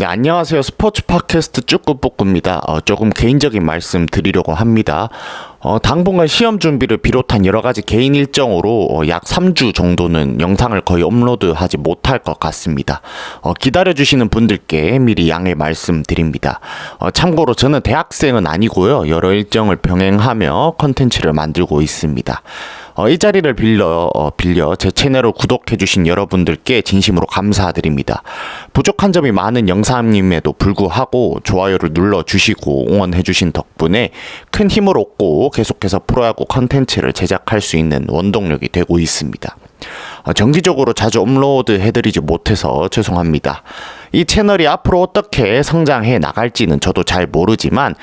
네, 안녕하세요. 스포츠 팟캐스트 쭈꾸뿌꾸입니다. 조금 개인적인 말씀 드리려고 합니다. 당분간 시험 준비를 비롯한 여러 가지 개인 일정으로 약 3주 정도는 영상을 거의 업로드하지 못할 것 같습니다. 기다려주시는 분들께 미리 양해 말씀드립니다. 참고로 저는 대학생은 아니고요. 여러 일정을 병행하며 컨텐츠를 만들고 있습니다. 이 자리를 빌려 제 채널을 구독해주신 여러분들께 진심으로 감사드립니다. 부족한 점이 많은 영상임에도 불구하고 좋아요를 눌러주시고 응원해주신 덕분에 큰 힘을 얻고 계속해서 프로야구 컨텐츠를 제작할 수 있는 원동력이 되고 있습니다. 정기적으로 자주 업로드 해드리지 못해서 죄송합니다. 이 채널이 앞으로 어떻게 성장해 나갈지는 저도 잘 모르지만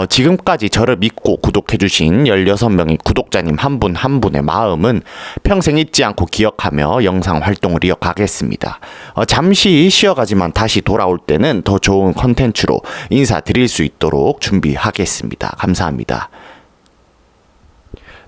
지금까지 저를 믿고 구독해주신 16명의 구독자님 한 분 한 분의 마음은 평생 잊지 않고 기억하며 영상 활동을 이어가겠습니다. 잠시 쉬어가지만 다시 돌아올 때는 더 좋은 컨텐츠로 인사드릴 수 있도록 준비하겠습니다. 감사합니다.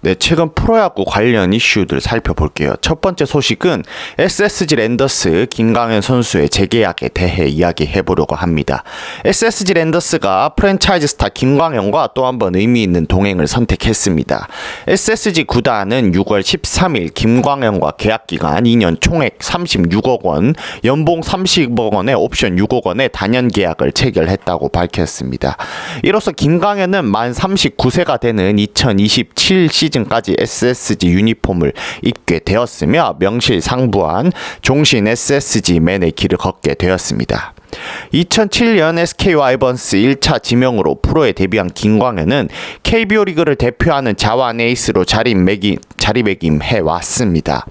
네, 최근 프로야구 관련 이슈들 살펴볼게요. 첫 번째 소식은 SSG 랜더스 김광현 선수의 재계약에 대해 이야기해보려고 합니다. SSG 랜더스가 프랜차이즈 스타 김광현과 또 한 번 의미 있는 동행을 선택했습니다. SSG 구단은 6월 13일 김광현과 계약기간 2년 총액 36억 원, 연봉 30억 원에 옵션 6억 원의 단연 계약을 체결했다고 밝혔습니다. 이로써 김광현은 만 39세가 되는 2027 시즌까지 SSG 유니폼을 입게 되었으며 명실상부한 종신 SSG맨의 길을 걷게 되었습니다. 2007년 SK 와이번스 1차 지명으로 프로에 데뷔한 김광현은 KBO 리그를 대표하는 자완 에이스로 자리매김해 왔습니다.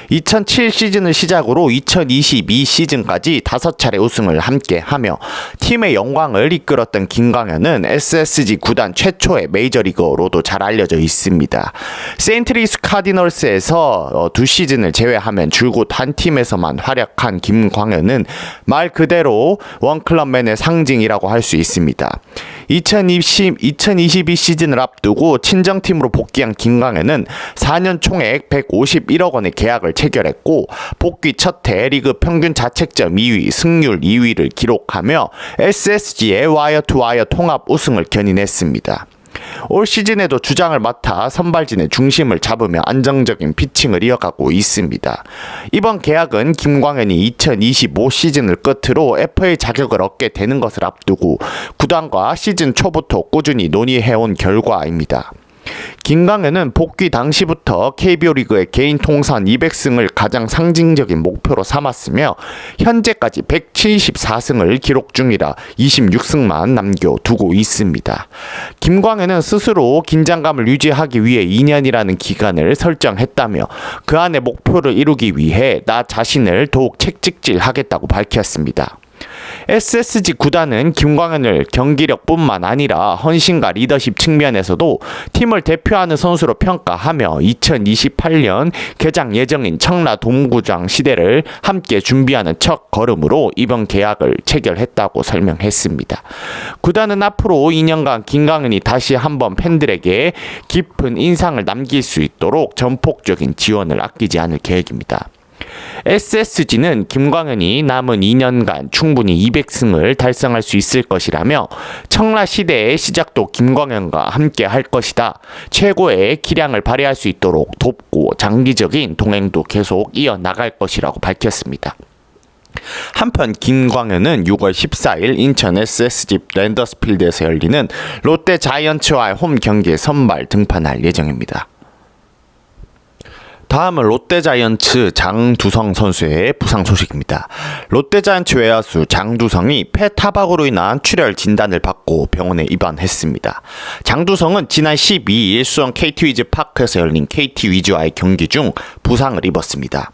2007 시즌을 시작으로 2022 시즌까지 5차례 우승을 함께하며 팀의 영광을 이끌었던 김광현은 SSG 구단 최초의 메이저리거로도 잘 알려져 있습니다. 세인트루이스 카디널스에서 2시즌을 제외하면 줄곧 한 팀에서만 활약한 김광현은 말 그대로 원클럽맨의 상징이라고 할 수 있습니다. 2022 시즌을 앞두고 친정팀으로 복귀한 김광현은 4년 총액 151억 원의 계약을 체결했고 복귀 첫해 리그 평균 자책점 2위, 승률 2위를 기록하며 SSG의 와이어2와이어 통합 우승을 견인했습니다. 올 시즌에도 주장을 맡아 선발진의 중심을 잡으며 안정적인 피칭을 이어가고 있습니다. 이번 계약은 김광현이 2025 시즌을 끝으로 FA 자격을 얻게 되는 것을 앞두고 구단과 시즌 초부터 꾸준히 논의해온 결과입니다. 김광현은 복귀 당시부터 KBO 리그의 개인 통산 200승을 가장 상징적인 목표로 삼았으며 현재까지 174승을 기록 중이라 26승만 남겨두고 있습니다. 김광현은 스스로 긴장감을 유지하기 위해 2년이라는 기간을 설정했다며 그 안에 목표를 이루기 위해 나 자신을 더욱 책찍질하겠다고 밝혔습니다. SSG 구단은 김광현을 경기력뿐만 아니라 헌신과 리더십 측면에서도 팀을 대표하는 선수로 평가하며 2028년 개장 예정인 청라 동구장 시대를 함께 준비하는 첫 걸음으로 이번 계약을 체결했다고 설명했습니다. 구단은 앞으로 2년간 김광현이 다시 한번 팬들에게 깊은 인상을 남길 수 있도록 전폭적인 지원을 아끼지 않을 계획입니다. SSG는 김광현이 남은 2년간 충분히 200승을 달성할 수 있을 것이라며 청라 시대의 시작도 김광현과 함께 할 것이다. 최고의 기량을 발휘할 수 있도록 돕고 장기적인 동행도 계속 이어나갈 것이라고 밝혔습니다. 한편 김광현은 6월 14일 인천 SSG 랜더스필드에서 열리는 롯데 자이언츠와의 홈 경기에 선발 등판할 예정입니다. 다음은 롯데자이언츠 장두성 선수의 부상 소식입니다. 롯데자이언츠 외야수 장두성이 폐 타박으로 인한 출혈 진단을 받고 병원에 입원했습니다. 장두성은 지난 12일 수원 KT 위즈 파크에서 열린 KT 위즈와의 경기 중 부상을 입었습니다.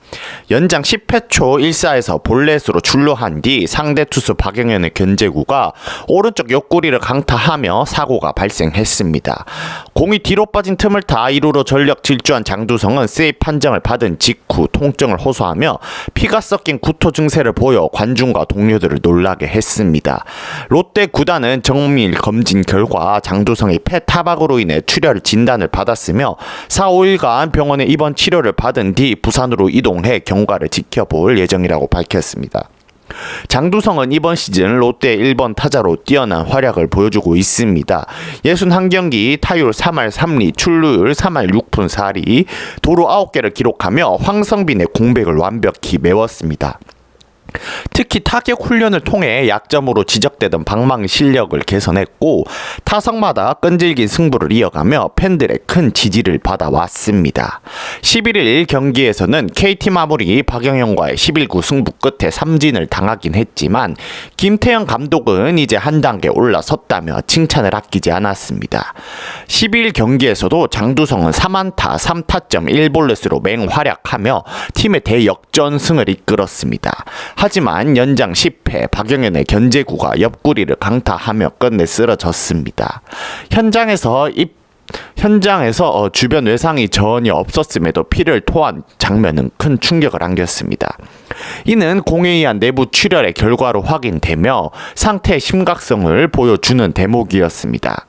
연장 10회 초 1사에서 볼넷으로 출루한 뒤 상대 투수 박영현의 견제구가 오른쪽 옆구리를 강타하며 사고가 발생했습니다. 공이 뒤로 빠진 틈을 타 2루로 전력 질주한 장두성은 세이프 판정을 받은 직후 통증을 호소하며 피가 섞인 구토 증세를 보여 관중과 동료들을 놀라게 했습니다. 롯데 구단은 정밀 검진 결과 장두성이 폐 타박으로 인해 출혈 진단을 받았으며 4, 5일간 병원에 입원 치료를 받은 뒤 부산으로 이동해 경과를 지켜볼 예정이라고 밝혔습니다. 장두성은 이번 시즌 롯데 1번 타자로 뛰어난 활약을 보여주고 있습니다. 61경기 타율 3할 3리, 출루율 3할 6푼 4리, 도루 9개를 기록하며 황성빈의 공백을 완벽히 메웠습니다. 특히 타격 훈련을 통해 약점으로 지적되던 방망이 실력을 개선했고 타석마다 끈질긴 승부를 이어가며 팬들의 큰 지지를 받아왔습니다. 11일 경기에서는 KT 마무리 박영영과의 11구 승부 끝에 삼진을 당하긴 했지만 김태형 감독은 이제 한 단계 올라섰다며 칭찬을 아끼지 않았습니다. 12일 경기에서도 장두성은 3안타 3타점 1볼넷으로 맹활약하며 팀의 대역전승을 이끌었습니다. 하지만 연장 10회 박영현의 견제구가 옆구리를 강타하며 끝내 쓰러졌습니다. 현장에서 주변 외상이 전혀 없었음에도 피를 토한 장면은 큰 충격을 안겼습니다. 이는 공에 의한 내부 출혈의 결과로 확인되며 상태의 심각성을 보여주는 대목이었습니다.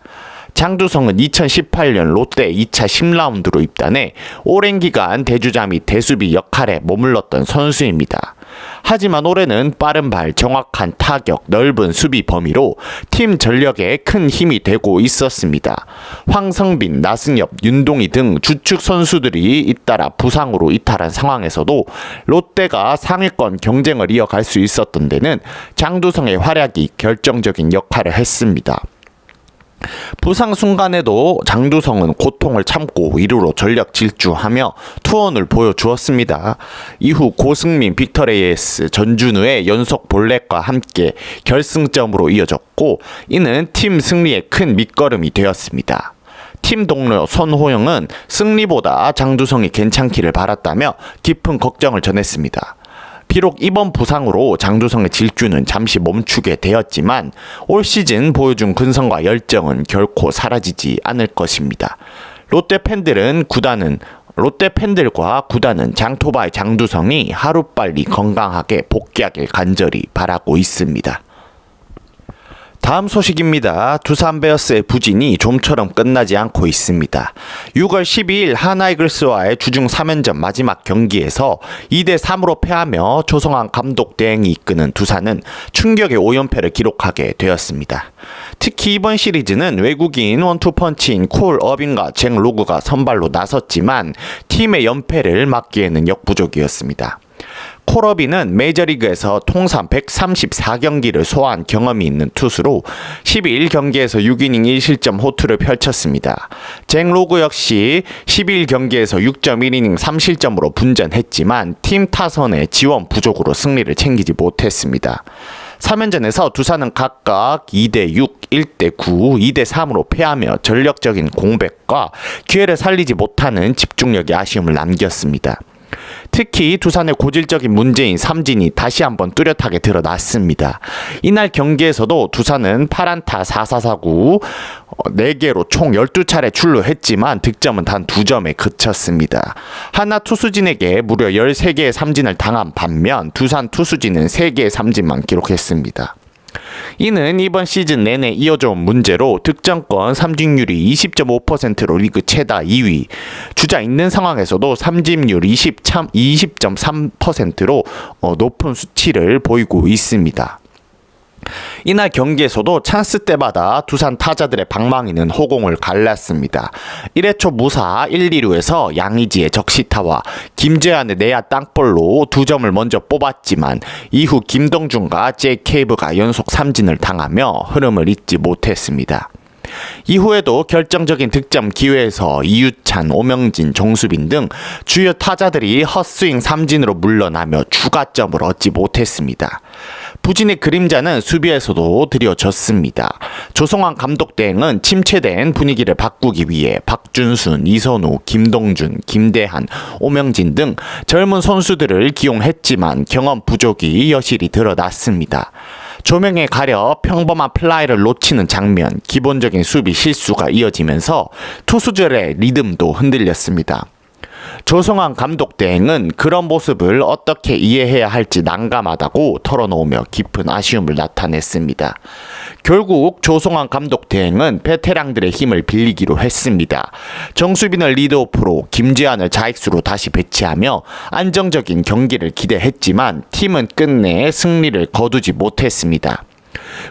장두성은 2018년 롯데 2차 10라운드로 입단해 오랜 기간 대주자 및 대수비 역할에 머물렀던 선수입니다. 하지만 올해는 빠른 발, 정확한 타격, 넓은 수비 범위로 팀 전력에 큰 힘이 되고 있었습니다. 황성빈, 나승엽, 윤동희 등 주축 선수들이 잇따라 부상으로 이탈한 상황에서도 롯데가 상위권 경쟁을 이어갈 수 있었던 데는 장두성의 활약이 결정적인 역할을 했습니다. 부상 순간에도 장두성은 고통을 참고 2루로 전력 질주하며 투혼을 보여주었습니다. 이후 고승민, 빅터 레이스, 전준우의 연속 볼넷과 함께 결승점으로 이어졌고 이는 팀 승리에 큰 밑거름이 되었습니다. 팀 동료 손호영은 승리보다 장두성이 괜찮기를 바랐다며 깊은 걱정을 전했습니다. 비록 이번 부상으로 장두성의 질주는 잠시 멈추게 되었지만 올 시즌 보여준 근성과 열정은 결코 사라지지 않을 것입니다. 롯데 팬들과 구단은 장토바의 장두성이 하루빨리 건강하게 복귀하길 간절히 바라고 있습니다. 다음 소식입니다. 두산 베어스의 부진이 좀처럼 끝나지 않고 있습니다. 6월 12일 하나이글스와의 주중 3연전 마지막 경기에서 2대3으로 패하며 조성환 감독 대행이 이끄는 두산은 충격의 5연패를 기록하게 되었습니다. 특히 이번 시리즈는 외국인 원투펀치인 콜 어빙과 잭 로그가 선발로 나섰지만 팀의 연패를 막기에는 역부족이었습니다. 콜어비는 메이저리그에서 통산 134경기를 소화한 경험이 있는 투수로 12경기에서 6이닝 1실점 호투를 펼쳤습니다. 잭 로그 역시 12경기에서 6.1이닝 3실점으로 분전했지만 팀 타선의 지원 부족으로 승리를 챙기지 못했습니다. 3연전에서 두산은 각각 2대6, 1대9, 2대3으로 패하며 전력적인 공백과 기회를 살리지 못하는 집중력의 아쉬움을 남겼습니다. 특히 두산의 고질적인 문제인 삼진이 다시 한번 뚜렷하게 드러났습니다. 이날 경기에서도 두산은 8안타 4사사구 4개로 총 12차례 출루했지만 득점은 단 2점에 그쳤습니다. 하나 투수진에게 무려 13개의 삼진을 당한 반면 두산 투수진은 3개의 삼진만 기록했습니다. 이는 이번 시즌 내내 이어져온 문제로 득점권 삼진율이 20.5%로 리그 최다 2위, 주자 있는 상황에서도 삼진율 20.3%로 높은 수치를 보이고 있습니다. 이날 경기에서도 찬스 때마다 두산 타자들의 방망이는 호공을 갈랐습니다. 1회 초 무사 1, 2루에서 양의지의 적시타와 김재환의 내야 땅볼로 2점을 먼저 뽑았지만 이후 김동준과 제이케이브가 연속 삼진을 당하며 흐름을 잇지 못했습니다. 이후에도 결정적인 득점 기회에서 이유찬, 오명진, 정수빈 등 주요 타자들이 헛스윙 삼진으로 물러나며 추가점을 얻지 못했습니다. 부진의 그림자는 수비에서도 드리워졌습니다. 조성환 감독 대행은 침체된 분위기를 바꾸기 위해 박준순, 이선우, 김동준, 김대한, 오명진 등 젊은 선수들을 기용했지만 경험 부족이 여실히 드러났습니다. 조명에 가려 평범한 플라이를 놓치는 장면, 기본적인 수비 실수가 이어지면서 투수들의 리듬도 흔들렸습니다. 조성환 감독 대행은 그런 모습을 어떻게 이해해야 할지 난감하다고 털어놓으며 깊은 아쉬움을 나타냈습니다. 결국 조성환 감독 대행은 베테랑들의 힘을 빌리기로 했습니다. 정수빈을 리드오프로 김재환을 자익수로 다시 배치하며 안정적인 경기를 기대했지만 팀은 끝내 승리를 거두지 못했습니다.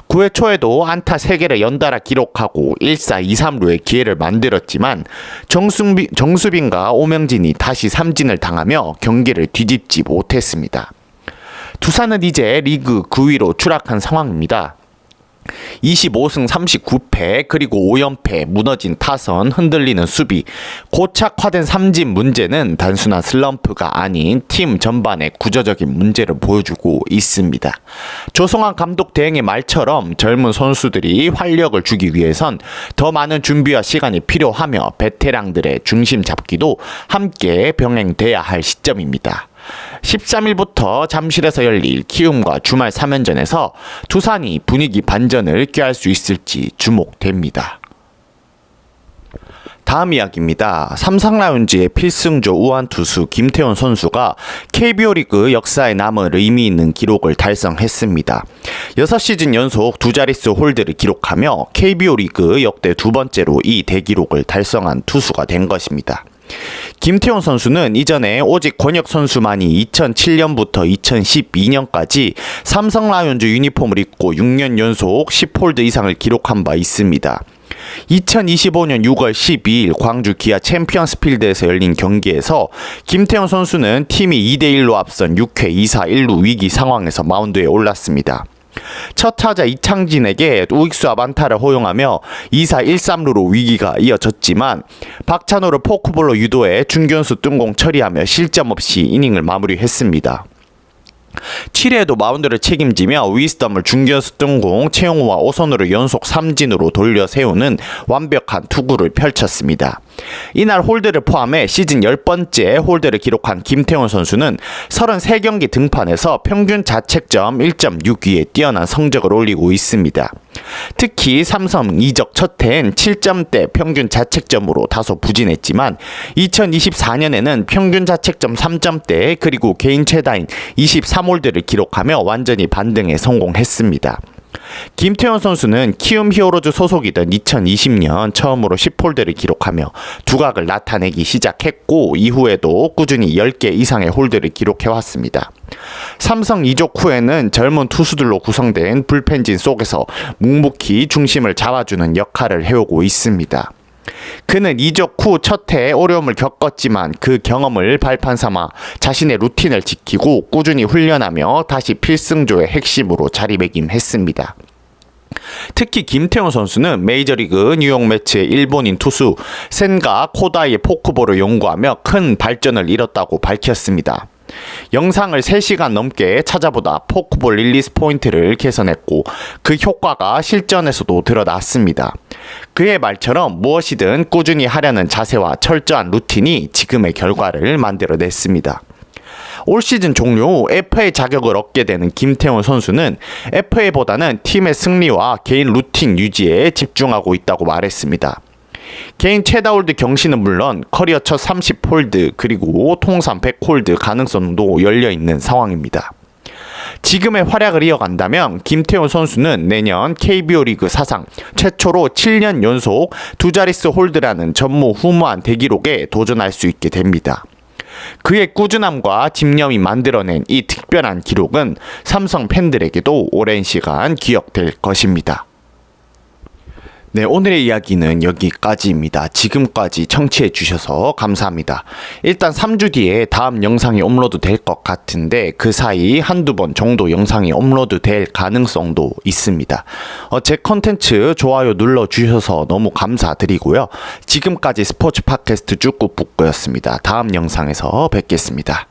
9회 초에도 안타 3개를 연달아 기록하고 1사 2삼루의 기회를 만들었지만 정수빈과 오명진이 다시 삼진을 당하며 경기를 뒤집지 못했습니다. 두산은 이제 리그 9위로 추락한 상황입니다. 25승 39패 그리고 5연패, 무너진 타선, 흔들리는 수비, 고착화된 삼진 문제는 단순한 슬럼프가 아닌 팀 전반의 구조적인 문제를 보여주고 있습니다. 조성환 감독 대행의 말처럼 젊은 선수들이 활력을 주기 위해선 더 많은 준비와 시간이 필요하며 베테랑들의 중심 잡기도 함께 병행돼야 할 시점입니다. 13일부터 잠실에서 열릴 키움과 주말 3연전에서 두산이 분위기 반전을 꾀할 수 있을지 주목됩니다. 다음 이야기입니다. 삼성 라이온즈의 필승조 우완 투수 김태훈 선수가 KBO 리그 역사에 남을 의미 있는 기록을 달성했습니다. 6시즌 연속 두 자릿수 홀드를 기록하며 KBO 리그 역대 두 번째로 이 대기록을 달성한 투수가 된 것입니다. 김태훈 선수는 이전에 오직 권혁 선수만이 2007년부터 2012년까지 삼성 라이온즈 유니폼을 입고 6년 연속 10홀드 이상을 기록한 바 있습니다. 2025년 6월 12일 광주 기아 챔피언스필드에서 열린 경기에서 김태훈 선수는 팀이 2대1로 앞선 6회 2사 1루 위기 상황에서 마운드에 올랐습니다. 첫 타자 이창진에게 우익수 앞 안타를 허용하며 2사 1삼루로 위기가 이어졌지만 박찬호를 포크볼로 유도해 중견수 뜬공 처리하며 실점 없이 이닝을 마무리했습니다. 7회에도 마운드를 책임지며 위스덤을 중견수 뜬공 최용우와 오선으로 연속 삼진으로 돌려 세우는 완벽한 투구를 펼쳤습니다. 이날 홀드를 포함해 시즌 10번째 홀드를 기록한 김태훈 선수는 33경기 등판에서 평균 자책점 1.6위에 뛰어난 성적을 올리고 있습니다. 특히 삼성 이적 첫 해엔 7점대 평균 자책점으로 다소 부진했지만 2024년에는 평균 자책점 3점대 그리고 개인 최다인 23홀드를 기록하며 완전히 반등에 성공했습니다. 김태현 선수는 키움 히어로즈 소속이던 2020년 처음으로 10홀드를 기록하며 두각을 나타내기 시작했고 이후에도 꾸준히 10개 이상의 홀드를 기록해왔습니다. 삼성 이적 후에는 젊은 투수들로 구성된 불펜진 속에서 묵묵히 중심을 잡아주는 역할을 해오고 있습니다. 그는 이적 후 첫 해에 어려움을 겪었지만 그 경험을 발판 삼아 자신의 루틴을 지키고 꾸준히 훈련하며 다시 필승조의 핵심으로 자리매김했습니다. 특히 김태훈 선수는 메이저리그 뉴욕 매츠의 일본인 투수 센가 코다이의 포크볼을 연구하며 큰 발전을 이뤘다고 밝혔습니다. 영상을 3시간 넘게 찾아보다 포크볼 릴리스 포인트를 개선했고 그 효과가 실전에서도 드러났습니다. 그의 말처럼 무엇이든 꾸준히 하려는 자세와 철저한 루틴이 지금의 결과를 만들어냈습니다. 올 시즌 종료 후 FA 자격을 얻게 되는 김태훈 선수는 FA보다는 팀의 승리와 개인 루틴 유지에 집중하고 있다고 말했습니다. 개인 최다 홀드 경신은 물론 커리어 첫 30홀드 그리고 통산 100홀드 가능성도 열려있는 상황입니다. 지금의 활약을 이어간다면 김태훈 선수는 내년 KBO 리그 사상 최초로 7년 연속 두 자릿수 홀드라는 전무후무한 대기록에 도전할 수 있게 됩니다. 그의 꾸준함과 집념이 만들어낸 이 특별한 기록은 삼성 팬들에게도 오랜 시간 기억될 것입니다. 네, 오늘의 이야기는 여기까지입니다. 지금까지 청취해 주셔서 감사합니다. 일단 3주 뒤에 다음 영상이 업로드 될 것 같은데 그 사이 한두 번 정도 영상이 업로드 될 가능성도 있습니다. 제 컨텐츠 좋아요 눌러주셔서 너무 감사드리고요. 지금까지 스포츠 팟캐스트 쭈꾸북구였습니다. 다음 영상에서 뵙겠습니다.